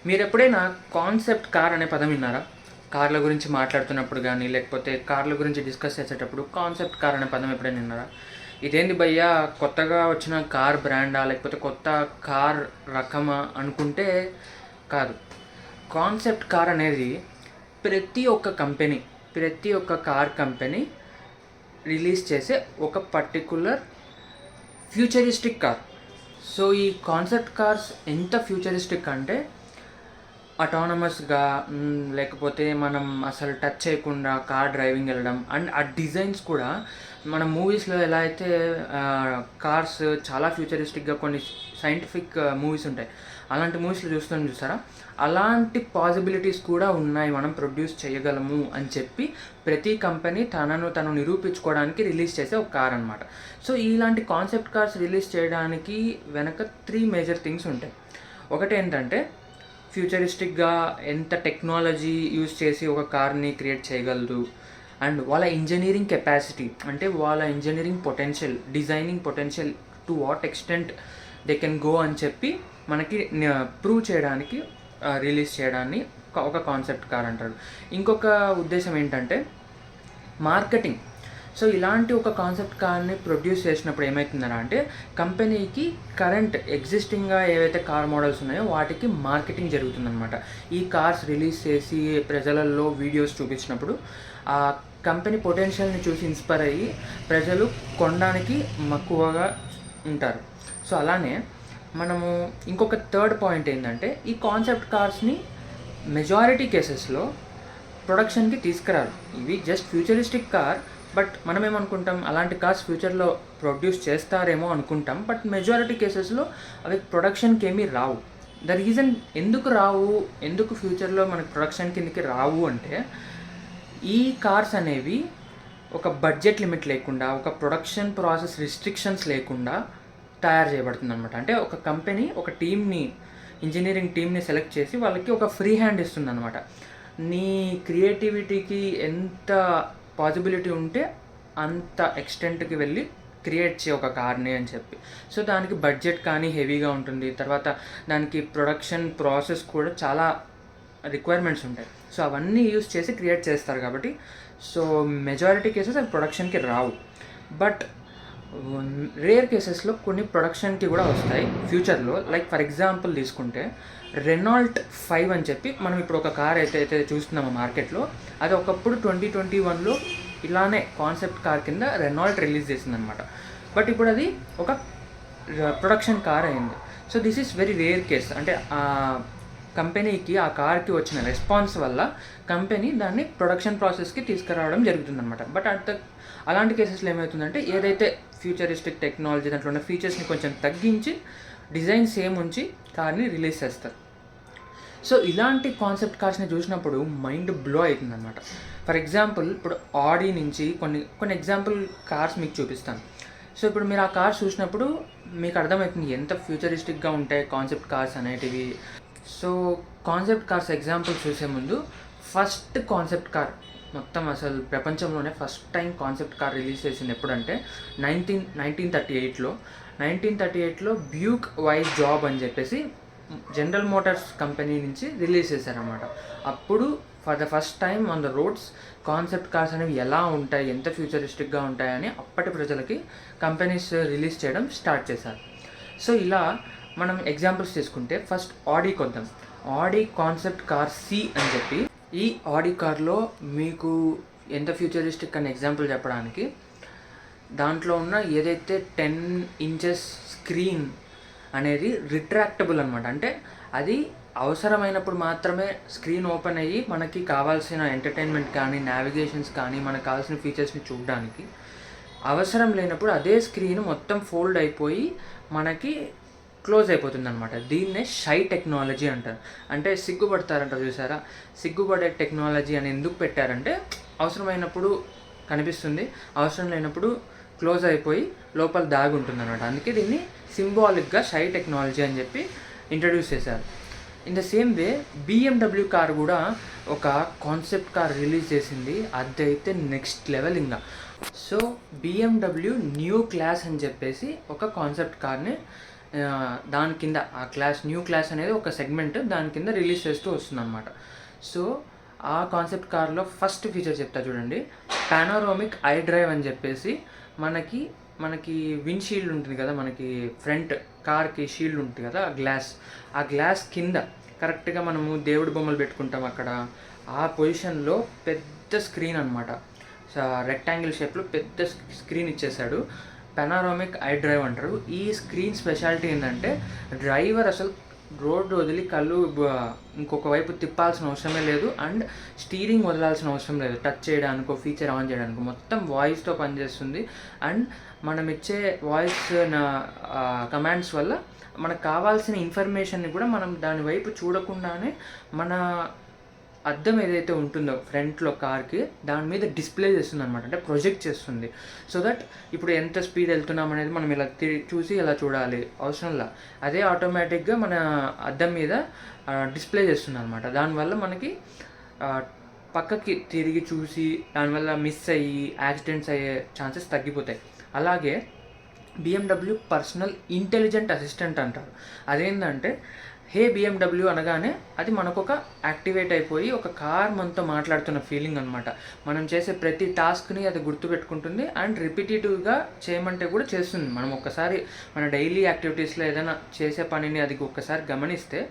మీరెప్పుడైనా concept car అనే పదం విన్నారా? కార్ల గురించి మాట్లాడుతున్నప్పుడు గానీ, లేకపోతే కార్ల గురించి డిస్కస్ చేసేటప్పుడు కాన్సెప్ట్ కార్ అనే పదం ఎప్పుడైనా విన్నారా? ఇదేంది భయ్యా కొత్తగా వచ్చిన కార్ బ్రాండా? లేకపోతే కొత్త కార్ రకమా అనుకుంటే కాదు. కాన్సెప్ట్ కార్ అనేది ప్రతి ఒక్క కార్ కంపెనీ రిలీజ్ చేసే ఒక పర్టిక్యులర్ ఫ్యూచరిస్టిక్ కార్. సో ఈ కాన్సెప్ట్ కార్స్ ఎంత ఫ్యూచరిస్టిక్ అంటే అటానమస్గా లేకపోతే మనం అసలు టచ్ చేయకుండా కార్ డ్రైవింగ్ వెళ్ళడం. అండ్ ఆ డిజైన్స్ కూడా మన మూవీస్లో ఎలా అయితే కార్స్ చాలా ఫ్యూచరిస్టిక్గా కొన్ని సైంటిఫిక్ మూవీస్ ఉంటాయి, అలాంటి మూవీస్లో చూసారా, అలాంటి పాసిబిలిటీస్ కూడా ఉన్నాయి, మనం ప్రొడ్యూస్ చేయగలము అని చెప్పి ప్రతి కంపెనీ తను నిరూపించుకోవడానికి రిలీజ్ చేసే ఒక కార్ అనమాట. సో ఇలాంటి కాన్సెప్ట్ కార్స్ రిలీజ్ చేయడానికి వెనక 3 మేజర్ థింగ్స్ ఉంటాయి. ఒకటి ఏంటంటే ఫ్యూచరిస్టిక్గా ఎంత టెక్నాలజీ యూజ్ చేసి ఒక కార్ని క్రియేట్ చేయగలదు, అండ్ వాళ్ళ ఇంజనీరింగ్ కెపాసిటీ, అంటే వాళ్ళ engineering potential, designing potential to what extent they can go అని చెప్పి మనకి ప్రూవ్ చేయడానికి రిలీజ్ చేయడాన్ని ఒక కాన్సెప్ట్ కార్ అంటారు. ఇంకొక ఉద్దేశం ఏంటంటే మార్కెటింగ్. సో ఇలాంటి ఒక కాన్సెప్ట్ కార్ని ప్రొడ్యూస్ చేసినప్పుడు ఏమవుతుందరా అంటే కంపెనీకి కరెంట్ ఎగ్జిస్టింగ్గా ఏవైతే కార్ మోడల్స్ ఉన్నాయో వాటికి మార్కెటింగ్ జరుగుతుందన్నమాట. ఈ కార్స్ రిలీజ్ చేసి ప్రజలలో వీడియోస్ చూపించినప్పుడు ఆ కంపెనీ పొటెన్షియల్ని చూసి ఇన్స్పైర్ అయ్యి ప్రజలు కొనడానికి మక్కువగా ఉంటారు. సో అలానే మనము ఇంకొక థర్డ్ పాయింట్ ఏంటంటే ఈ కాన్సెప్ట్ కార్స్ని మెజారిటీ కేసెస్లో ప్రొడక్షన్కి తీసుకురారు. ఇవి జస్ట్ ఫ్యూచరిస్టిక్ కార్, బట్ మనం ఏమనుకుంటాం, అలాంటి కార్స్ ఫ్యూచర్లో ప్రొడ్యూస్ చేస్తారేమో అనుకుంటాం, బట్ మెజారిటీ కేసెస్లో అవి ప్రొడక్షన్కి ఏమీ రావు. ద రీజన్ ఎందుకు ఫ్యూచర్లో మనకి ప్రొడక్షన్ కిందకి రావు అంటే ఈ కార్స్ అనేవి ఒక బడ్జెట్ లిమిట్ లేకుండా, ఒక ప్రొడక్షన్ ప్రాసెస్ రిస్ట్రిక్షన్స్ లేకుండా తయారు చేయబడుతుంది అనమాట. అంటే ఒక కంపెనీ ఒక ఇంజనీరింగ్ టీమ్ని సెలెక్ట్ చేసి వాళ్ళకి ఒక ఫ్రీ హ్యాండ్ ఇస్తుంది అనమాట. నీ క్రియేటివిటీకి ఎంత పాసిబిలిటీ ఉంటే అంత ఎక్స్టెంట్కి వెళ్ళి క్రియేట్ చేయ ఒక కార్ని అని చెప్పి. సో దానికి బడ్జెట్ కానీ హెవీగా ఉంటుంది, తర్వాత దానికి ప్రొడక్షన్ ప్రాసెస్ కూడా చాలా రిక్వైర్మెంట్స్ ఉంటాయి. సో అవన్నీ యూస్ చేసి క్రియేట్ చేస్తారు కాబట్టి సో మెజారిటీ కేసెస్ అవి ప్రొడక్షన్కి రావు. బట్ రేర్ కేసెస్లో కొన్ని ప్రొడక్షన్కి కూడా వస్తాయి ఫ్యూచర్లో. లైక్ ఫర్ ఎగ్జాంపుల్ తీసుకుంటే రెనాల్ట్ 5 అని చెప్పి మనం ఇప్పుడు ఒక కార్ అయితే చూస్తున్నాము మార్కెట్లో, అది ఒకప్పుడు 2021లో ఇలానే కాన్సెప్ట్ కార్ కింద రెనాల్ట్ రిలీజ్ చేసిందనమాట. బట్ ఇప్పుడు అది ఒక ప్రొడక్షన్ కార్ అయింది. So this is very rare case. అంటే ఆ కంపెనీకి ఆ కార్కి వచ్చిన రెస్పాన్స్ వల్ల కంపెనీ దాన్ని ప్రొడక్షన్ ప్రాసెస్కి తీసుకురావడం జరుగుతుందన్నమాట. బట్ అలాంటి కేసెస్లో ఏమవుతుందంటే ఏదైతే ఫ్యూచరిస్టిక్ టెక్నాలజీ దాంట్లో ఉన్న ఫీచర్స్ని కొంచెం తగ్గించి డిజైన్ సేమ్ ఉంచి కార్ని రిలీజ్ చేస్తారు. సో ఇలాంటి కాన్సెప్ట్ కార్స్ని చూసినప్పుడు మైండ్ బ్లో అవుతుంది అనమాట. ఫర్ ఎగ్జాంపుల్ ఇప్పుడు ఆడీ నుంచి కొన్ని ఎగ్జాంపుల్ కార్స్ మీకు చూపిస్తాను. సో ఇప్పుడు మీరు ఆ కార్స్ చూసినప్పుడు మీకు అర్థమవుతుంది ఎంత ఫ్యూచరిస్టిక్గా ఉంటాయి కాన్సెప్ట్ కార్స్ అనేటివి. సో కాన్సెప్ట్ కార్స్ ఎగ్జాంపుల్ చూసే ముందు ఫస్ట్ కాన్సెప్ట్ కార్ మొత్తం అసలు ప్రపంచంలోనే first time concept car release చేసింది ఎప్పుడంటే 1938లో బ్యూక్ వైజ్ జాబ్ అని చెప్పేసి జనరల్ మోటార్స్ కంపెనీ నుంచి రిలీజ్ చేశారన్నమాట. అప్పుడు for the first time on the roads concept cars అనేవి ఎలా ఉంటాయి, ఎంత ఫ్యూచరిస్టిక్గా ఉంటాయని అప్పటి ప్రజలకి కంపెనీస్ రిలీజ్ చేయడం స్టార్ట్ చేశారు. సో ఇలా మనం ఎగ్జాంపుల్స్ తీసుకుంటే ఫస్ట్ ఆడీకి వద్దాం. ఆడీ కాన్సెప్ట్ కార్ సి అని చెప్పి, ఈ ఆడీ కార్లో మీకు ఎంత ఫ్యూచరిస్టిక్ అని ఎగ్జాంపుల్ చెప్పడానికి దాంట్లో ఉన్న ఏదైతే 10 ఇంచెస్ స్క్రీన్ అనేది రిట్రాక్టబుల్ అనమాట. అంటే అది అవసరమైనప్పుడు మాత్రమే స్క్రీన్ ఓపెన్ అయ్యి మనకి కావాల్సిన ఎంటర్టైన్మెంట్ కానీ నావిగేషన్స్ కానీ మనకు కావాల్సిన ఫీచర్స్ని చూడడానికి, అవసరం లేనప్పుడు అదే స్క్రీన్ మొత్తం ఫోల్డ్ అయిపోయి మనకి క్లోజ్ అయిపోతుంది అనమాట. దీన్నే షై టెక్నాలజీ అంటారు. అంటే సిగ్గుపడతారంటారు చూసారా, సిగ్గుపడే టెక్నాలజీ అని ఎందుకు పెట్టారంటే అవసరమైనప్పుడు కనిపిస్తుంది, అవసరం లేనప్పుడు క్లోజ్ అయిపోయి లోపల దాగి ఉంటుంది అనమాట. అందుకే దీన్ని సింబాలిక్గా షై టెక్నాలజీ అని చెప్పి ఇంట్రడ్యూస్ చేశారు. In the same way BMW car కూడా ఒక కాన్సెప్ట్ కార్ రిలీజ్ చేసింది, అదైతే నెక్స్ట్ లెవెల్ ఇంకా. సో BMW న్యూ క్లాస్ అని చెప్పేసి ఒక కాన్సెప్ట్ కార్ని దాని కింద ఆ క్లాస్ న్యూ క్లాస్ అనేది ఒక సెగ్మెంట్ దాని కింద రిలీజ్ చేస్తూ వస్తుందన్నమాట. సో ఆ కాన్సెప్ట్ కార్లో ఫస్ట్ ఫీచర్ చెప్తా చూడండి. పానోరామిక్ ఐ డ్రైవ్ అని చెప్పేసి మనకి మనకి విండ్ షీల్డ్ ఉంటుంది కదా, మనకి ఫ్రంట్ కార్కి షీల్డ్ ఉంటుంది కదా, ఆ గ్లాస్ కింద కరెక్ట్గా మనము దేవుడి బొమ్మలు పెట్టుకుంటాం అక్కడ, ఆ పొజిషన్లో పెద్ద స్క్రీన్ అనమాట, రెక్టాంగిల్ షేప్లో పెద్ద స్క్రీన్ ఇచ్చేసాడు. పానోరామిక్ ఐ డ్రైవ్ అంటారు. ఈ స్క్రీన్ స్పెషాలిటీ ఏంటంటే డ్రైవర్ అసలు రోడ్డు వదిలి కళ్ళు ఇంకొక వైపు తిప్పాల్సిన అవసరమే లేదు, అండ్ స్టీరింగ్ వదలాల్సిన అవసరం లేదు. టచ్ చేయడానికి, ఫీచర్ ఆన్ చేయడానికి మొత్తం వాయిస్తో పనిచేస్తుంది. అండ్ మనం ఇచ్చే వాయిస్ కమాండ్స్ వల్ల మనకు కావాల్సిన ఇన్ఫర్మేషన్ని కూడా మనం దాని వైపు చూడకుండానే మన అద్దం ఏదైతే ఉంటుందో ఫ్రంట్లో కార్కి దాని మీద డిస్ప్లే చేస్తుంది అనమాట, అంటే ప్రొజెక్ట్ చేస్తుంది. సో దట్ ఇప్పుడు ఎంత స్పీడ్ వెళ్తున్నాం అనేది మనం ఇలా చూసి ఇలా చూడాలి అవసరంలా, అదే ఆటోమేటిక్గా మన అద్దం మీద డిస్ప్లే చేస్తుంది అనమాట. దానివల్ల మనకి పక్కకి తిరిగి చూసి దానివల్ల మిస్ అయ్యి యాక్సిడెంట్స్ అయ్యే ఛాన్సెస్ తగ్గిపోతాయి. అలాగే BMW పర్సనల్ ఇంటెలిజెంట్ అసిస్టెంట్ అంటారు. అదేంటంటే హే BMW అనగానే అది మనకొక యాక్టివేట్ అయిపోయి ఒక కార్ మనతో మాట్లాడుతున్న ఫీలింగ్ అనమాట. మనం చేసే ప్రతి టాస్క్ని అది గుర్తుపెట్టుకుంటుంది అండ్ రిపిటేటివ్గా చేయమంటే కూడా చేస్తుంది. మనం ఒక్కసారి మన డైలీ యాక్టివిటీస్లో ఏదైనా చేసే పనిని అది ఒక్కసారి గమనిస్తే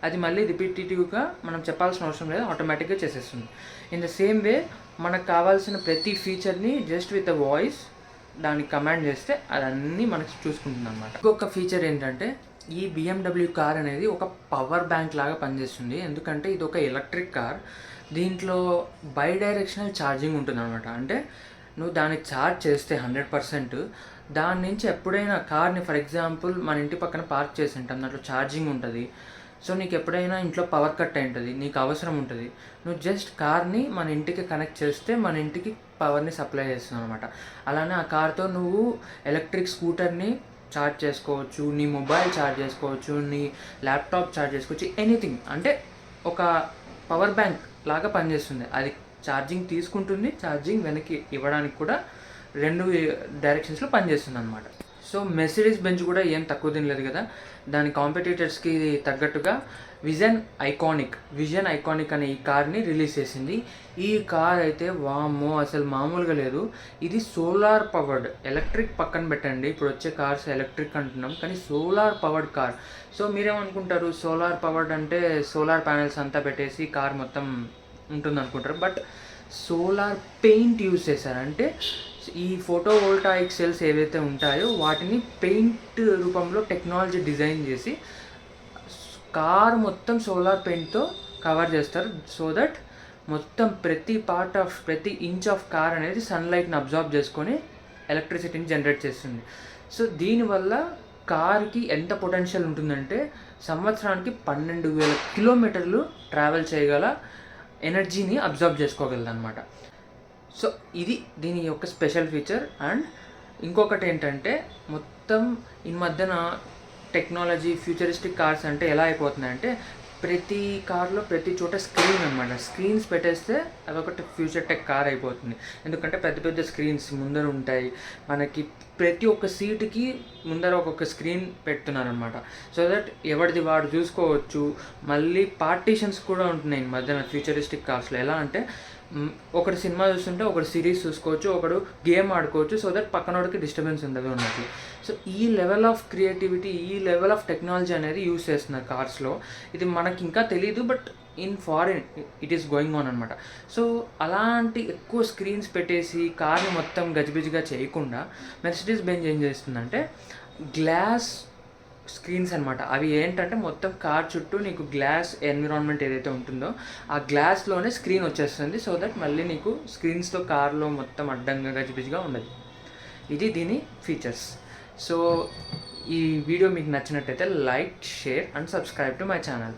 అది మళ్ళీ రిపిటేటివ్గా మనం చెప్పాల్సిన అవసరం లేదు, ఆటోమేటిక్గా చేసేస్తుంది. ఇన్ ద సేమ్ వే మనకు కావాల్సిన ప్రతి ఫీచర్ని జస్ట్ విత్ అ వాయిస్ దానికి కమాండ్ చేస్తే అదన్నీ మనకి చూసుకుంటుంది అనమాట. ఇంకొక ఫీచర్ ఏంటంటే ఈ BMW కార్ అనేది ఒక పవర్ బ్యాంక్ లాగా పనిచేస్తుంది. ఎందుకంటే ఇది ఒక ఎలక్ట్రిక్ కార్, దీంట్లో బై డైరెక్షనల్ ఛార్జింగ్ ఉంటుంది అనమాట. అంటే నువ్వు దాన్ని ఛార్జ్ చేస్తే 100%, దాని నుంచి ఎప్పుడైనా కార్ని ఫర్ ఎగ్జాంపుల్ మన ఇంటి పక్కన పార్క్ చేసి ఉంటాం, దాంట్లో ఛార్జింగ్ ఉంటుంది. సో నీకు ఎప్పుడైనా ఇంట్లో పవర్ కట్ అయి ఉంటుంది, నీకు అవసరం ఉంటుంది, నువ్వు జస్ట్ కార్ని మన ఇంటికి కనెక్ట్ చేస్తే మన ఇంటికి పవర్ని సప్లై చేస్తుంది అనమాట. అలానే ఆ కార్తో నువ్వు ఎలక్ట్రిక్ స్కూటర్ని ఛార్జ్ చేసుకోవచ్చు, నీ మొబైల్ ఛార్జ్ చేసుకోవచ్చు, నీ ల్యాప్టాప్ ఛార్జ్ చేసుకోవచ్చు, ఎనీథింగ్. అంటే ఒక పవర్ బ్యాంక్ లాగా పనిచేస్తుంది. అది ఛార్జింగ్ తీసుకుంటుంది, ఛార్జింగ్ వెనక్కి ఇవ్వడానికి కూడా 2 డైరెక్షన్స్లో పనిచేస్తుంది అనమాట. సో మెర్సిడీస్ బెంజ్ కూడా ఏం తక్కువ తినలేదు కదా, దాని కాంపిటీటర్స్కి తగ్గట్టుగా విజన్ ఐకానిక్ అనే ఈ కార్ని రిలీజ్ చేసింది. ఈ కార్ అయితే వామ్మో అసలు మామూలుగా లేదు. ఇది సోలార్ పవర్డ్, ఎలక్ట్రిక్ పక్కన పెట్టండి, ఇప్పుడు వచ్చే కార్స్ ఎలక్ట్రిక్ అంటున్నాం కానీ సోలార్ పవర్డ్ కార్. సో మీరేమనుకుంటారు, సోలార్ పవర్డ్ అంటే సోలార్ ప్యానెల్స్ అంతా పెట్టేసి కార్ మొత్తం ఉంటుంది అనుకుంటారు. బట్ సోలార్ పెయింట్ యూజ్ చేశారు. అంటే ఈ ఫోటోవోల్టాయిక్ సెల్స్ ఏవైతే ఉంటాయో వాటిని పెయింట్ రూపంలో టెక్నాలజీ డిజైన్ చేసి కార్ మొత్తం సోలార్ పెయింట్తో కవర్ చేస్తారు. సో దట్ మొత్తం ప్రతి ఇంచ్ ఆఫ్ కార్ అనేది సన్లైట్ని అబ్జార్బ్ చేసుకొని ఎలక్ట్రిసిటీని జనరేట్ చేస్తుంది. సో దీనివల్ల కార్కి ఎంత పొటెన్షియల్ ఉంటుందంటే సంవత్సరానికి 12,000 కిలోమీటర్లు ట్రావెల్ చేయగల ఎనర్జీని అబ్జార్బ్ చేసుకోగలదు అనమాట. సో ఇది దీని యొక్క స్పెషల్ ఫీచర్. అండ్ ఇంకొకటి ఏంటంటే మొత్తం ఈ మధ్యన టెక్నాలజీ ఫ్యూచరిస్టిక్ కార్స్ అంటే ఎలా అయిపోతున్నాయంటే ప్రతి కార్లో ప్రతి చోట స్క్రీన్ అనమాట, స్క్రీన్స్ పెట్టేస్తే అదొకటి ఫ్యూచర్ టెక్ కార్ అయిపోతుంది. ఎందుకంటే పెద్ద పెద్ద స్క్రీన్స్ ముందర ఉంటాయి, మనకి ప్రతి ఒక్క సీటుకి ముందర ఒక్కొక్క స్క్రీన్ పెడుతున్నారు అనమాట. సో దట్ ఎవరిది వాడు చూసుకోవచ్చు. మళ్ళీ పార్టీషన్స్ కూడా ఉంటున్నాయి ఈ మధ్యన ఫ్యూచరిస్టిక్ కార్స్లో. ఎలా అంటే ఒకటి సినిమా చూస్తుంటే ఒకటి సిరీస్ చూసుకోవచ్చు, ఒకడు గేమ్ ఆడుకోవచ్చు. సో దట్ పక్కనోడికి డిస్టర్బెన్స్ ఉండదు అన్నట్టు. సో ఈ లెవెల్ ఆఫ్ క్రియేటివిటీ, ఈ లెవెల్ ఆఫ్ టెక్నాలజీ అనేది యూస్ చేస్తున్నారు కార్స్లో. ఇది మనకి ఇంకా తెలీదు, but in foreign it is going on అనమాట. సో అలాంటి ఎక్కువ స్క్రీన్స్ పెట్టేసి కార్ని మొత్తం గజిబిజిగా చేయకుండా మెర్సిడీస్ బెంజ్ ఏం చేస్తుందంటే గ్లాస్ స్క్రీన్స్ అనమాట. అవి ఏంటంటే మొత్తం కార్ చుట్టూ నీకు గ్లాస్ ఎన్విరాన్మెంట్ ఏదైతే ఉంటుందో ఆ గ్లాస్లోనే స్క్రీన్ వచ్చేస్తుంది. సో దట్ మళ్ళీ నీకు స్క్రీన్స్తో కార్లో మొత్తం అడ్డంగా గజిబిజిగా ఉండదు. ఇది దీని ఫీచర్స్. సో ఈ వీడియో మీకు నచ్చినట్టయితే like, share and subscribe to my channel.